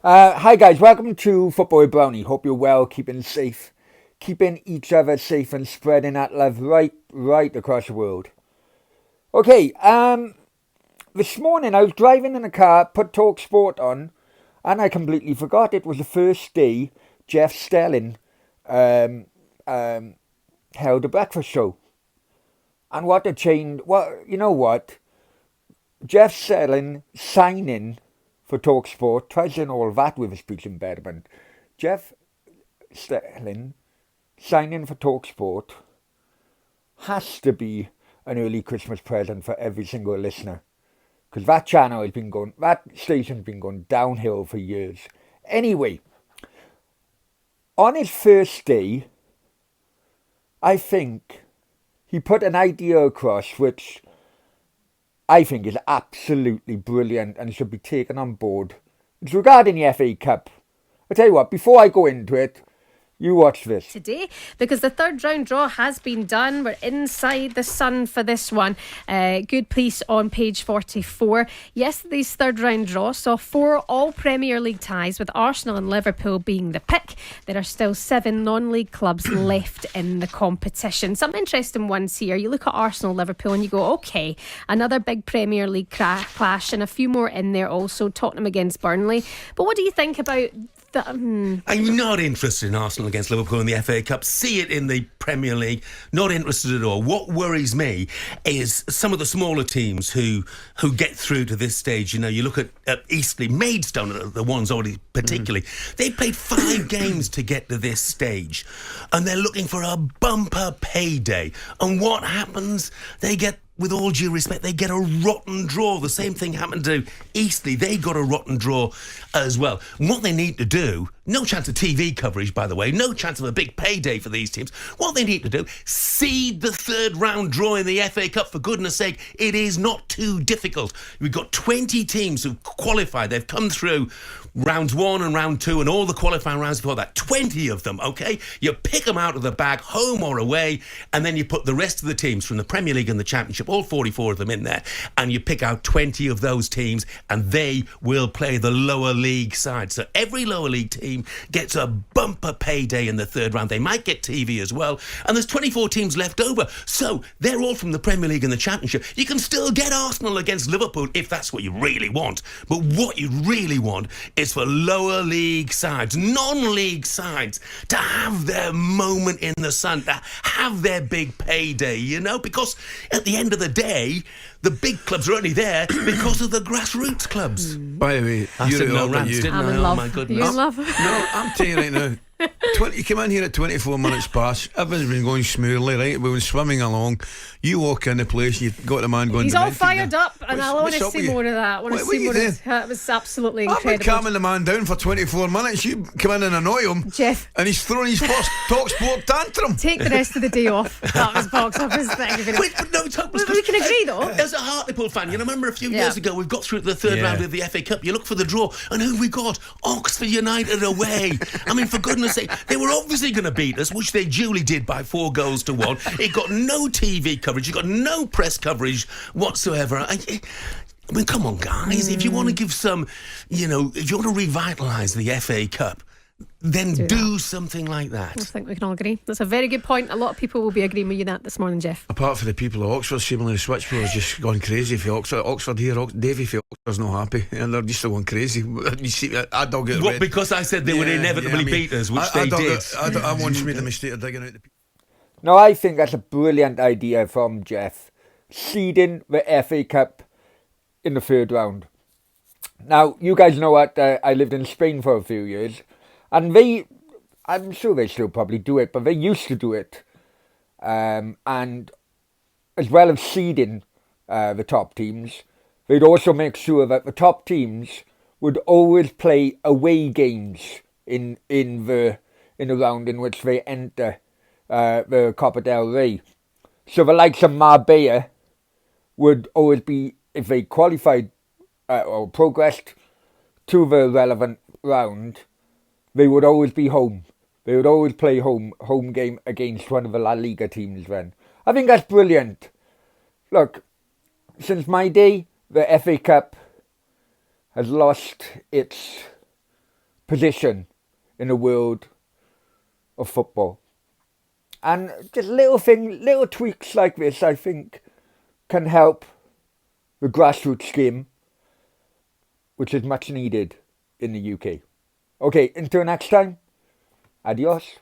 Hi guys, welcome to Football with Brownie. Hope you're well, keeping safe, keeping each other safe and spreading that love right across the world. Okay, this morning I was driving in a car, put TalkSport on, and I completely forgot it was the first day Jeff Stelling um, um, held a breakfast show. And what a change! Well, you know what? Jeff Stelling signing for TalkSport, tries in all that with a speech impediment. Jeff Stelling signing for TalkSport has to be an early Christmas present for every single listener. Because that station's been going downhill for years. Anyway, on his first day, I think he put an idea across which I think is absolutely brilliant and should be taken on board. It's regarding the FA Cup. I tell you what, before I go into it, you watch this. Today, because the third round draw has been done. We're inside the sun for this one. Good piece on page 44. Yesterday's third round draw saw 4 all Premier League ties, with Arsenal and Liverpool being the pick. There are still 7 non-league clubs left in the competition. Some interesting ones here. You look at Arsenal, Liverpool and you go, okay, another big Premier League clash, and a few more in there also. Tottenham against Burnley. But what do you think about I'm not interested in Arsenal against Liverpool in the FA Cup. See it in the Premier League. Not interested at all. What worries me is some of the smaller teams who get through to this stage. You know, you look at Eastleigh, Maidstone are the ones already particularly. They played 5 games to get to this stage, and they're looking for a bumper payday. And what happens? They get, with all due respect, they get a rotten draw. The same thing happened to Eastleigh. They got a rotten draw as well. And what they need to do, no chance of TV coverage, by the way, no chance of a big payday for these teams. What they need to do, seed the third round draw in the FA Cup, for goodness sake. It is not too difficult. We've got 20 teams who've qualified. They've come through rounds 1 and round 2 and all the qualifying rounds before that. 20 of them, okay? You pick them out of the bag, home or away, and then you put the rest of the teams from the Premier League and the Championship, all 44 of them in there, and you pick out 20 of those teams, and they will play the lower league side. So every lower league team gets a bumper payday in the third round. They might get TV as well, and there's 24 teams left over, so they're all from the Premier League and the Championship. You can still get Arsenal against Liverpool if that's what you really want, but what you really want is for lower league sides, non-league sides, to have their moment in the sun, to have their big payday, you know, because at the end of the day, the big clubs are only there because of the grassroots clubs. By the way, I you're said no at rants, you. didn't I'm I? in Oh love. my You goodness. in love? No, I'm telling you right now. You come in here at 24 minutes past. Everything's been going smoothly, right? We've been swimming along. You walk in the place, you've got the man going. He's all demented fired there. up, and I want to what's up see with you? more of that. I want to What see are you more doing? of that. It was absolutely I've been incredible. calming the man down for 24 minutes. You come in and annoy him, Jeff, and he's throwing his first TalkSport tantrum. take the rest of the day off. That was box office. Thank you very much. Wait, but no, it's hopeless. We can agree, though. As a Hartlepool fan, you know, remember a few Yeah. years ago, we've got through to the third Yeah. round of the FA Cup. You look for the draw, and who we got? Oxford United away. I mean, for goodness sake, they were obviously going to beat us, which they duly did by 4-1. It got no TV coverage. It got no press coverage whatsoever. I mean, come on, guys. If you want to give some, you know, if you want to revitalise the FA Cup, then do something like I that. think we can all agree. That's a very good point. A lot of people will be agreeing with you that this morning, Jeff. Apart from the people of Oxford, seemingly the switchboard's just gone crazy for Oxford. Oxford here, Davy for Oxford's not happy, and they're just going crazy. You see, I dug it. What, because I said they would inevitably beat us, which they did. I once made the mistake of digging out the. No, I think that's a brilliant idea from Jeff. Seeding the FA Cup in the third round. Now, you guys know what, I lived in Spain for a few years, and I'm sure they still probably do it, but they used to do it. And as well as seeding the top teams, they'd also make sure that the top teams would always play away games in the round in which they enter the Copa del Rey. So the likes of Marbella would always be, if they qualified or progressed to the relevant round, they would always be home. They would always play home game against one of the La Liga teams then. I think that's brilliant. Look, since my day, the FA Cup has lost its position in the world of football. And just little tweaks like this, I think, can help the grassroots game, which is much needed in the UK. Okay, until next time, adios.